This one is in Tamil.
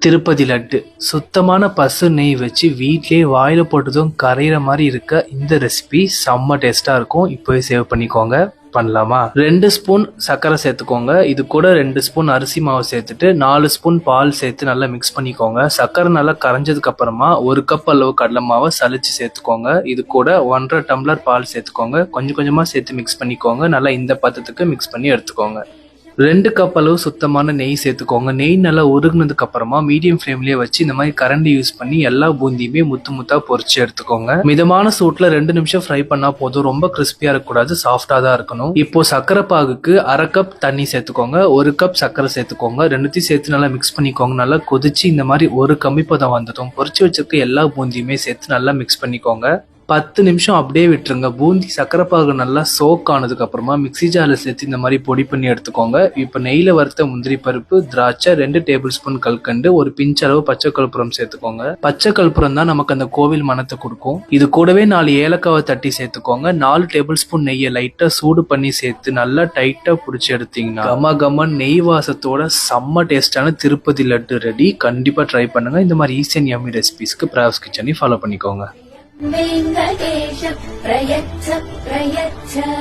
திருப்பதி லட்டு சுத்தமான பசு நெய் வச்சு வீட்லயே வாயில போட்டதும் கரையிற மாதிரி இருக்க இந்த ரெசிபி செம்ம டேஸ்டா இருக்கும். இப்போவே சேவ் பண்ணிக்கோங்க. பண்ணலாமா? 2 ஸ்பூன் சர்க்கரை சேர்த்துக்கோங்க. இது கூட 2 ஸ்பூன் அரிசி மாவு சேர்த்துட்டு 4 ஸ்பூன் பால் சேர்த்து நல்லா மிக்ஸ் பண்ணிக்கோங்க. சர்க்கரை நல்லா கரைஞ்சதுக்கு அப்புறமா 1 கப் அளவு கடலை மாவை சலிச்சு சேர்த்துக்கோங்க. இது கூட 1.5 டம்ளர் பால் சேர்த்துக்கோங்க. கொஞ்சம் கொஞ்சமா சேர்த்து மிக்ஸ் பண்ணிக்கோங்க. நல்லா இந்த பதத்துக்கு மிக்ஸ் பண்ணி எடுத்துக்கோங்க. 2 கப் அளவு சுத்தமான நெய் சேர்த்துக்கோங்க. நெய் நல்லா உருகுனதுக்கு அப்புறமா மீடியம் ஃப்ளேம்லயே வச்சு இந்த மாதிரி கரண்டி யூஸ் பண்ணி எல்லா பூந்தியுமே முத்து முத்தா பொரிச்சு எடுத்துக்கோங்க. மிதமான சூட்ல 2 நிமிஷம் ஃப்ரை பண்ணா போதும். ரொம்ப கிறிஸ்பியா இருக்கக்கூடாது, சாஃப்டா தான் இருக்கணும். இப்போ சர்க்கரை பாகுக்கு 1/2 கப் தண்ணி சேர்த்துக்கோங்க. 1 கப் சர்க்கரை சேர்த்துக்கோங்க. ரெண்டுத்தையும் சேர்த்து நல்லா மிக்ஸ் பண்ணிக்கோங்க. நல்லா கொதிச்சு இந்த மாதிரி ஒரு கம்மி பதம் வந்துடும். பொரிச்சு வச்சிருக்க எல்லா பூந்தியுமே சேர்த்து நல்லா மிக்ஸ் பண்ணிக்கோங்க. 10 நிமிஷம் அப்படியே விட்டுருங்க. பூந்தி சர்க்கரை பாகு நல்லா சோக் ஆனதுக்கு அப்புறமா மிக்ஸி ஜார்ல சேர்த்து இந்த மாதிரி பொடி பண்ணி எடுத்துக்கோங்க. இப்போ நெய்ல வறுத்த முந்திரி பருப்பு, திராட்சை, 2 டேபிள் ஸ்பூன் கல்கண்டு, ஒரு பிஞ்ச் அளவு பச்சை கற்பூரம் சேர்த்துக்கோங்க. பச்சை கற்பூரம் தான் நமக்கு அந்த கோவில் மணத்தை கொடுக்கும். இது கூடவே 4 ஏலக்காவை தட்டி சேர்த்துக்கோங்க. 4 டேபிள் ஸ்பூன் நெய்யை லைட்டா சூடு பண்ணி சேர்த்து நல்லா டைட்டா பிடிச்சி எடுத்தீங்கன்னா கம கமன் நெய் வாசத்தோட செம்ம டேஸ்டான திருப்பதி லட்டு ரெடி. கண்டிப்பா ட்ரை பண்ணுங்க. இந்த மாதிரி ஈஸி அண்ட் யம்மி ரெசிபிஸ்க்கு பிராவ்ஸ் கிச்சனை ஃபாலோ பண்ணிக்கோங்க. वेङ्कटेश प्रयच्छ प्रयच्छ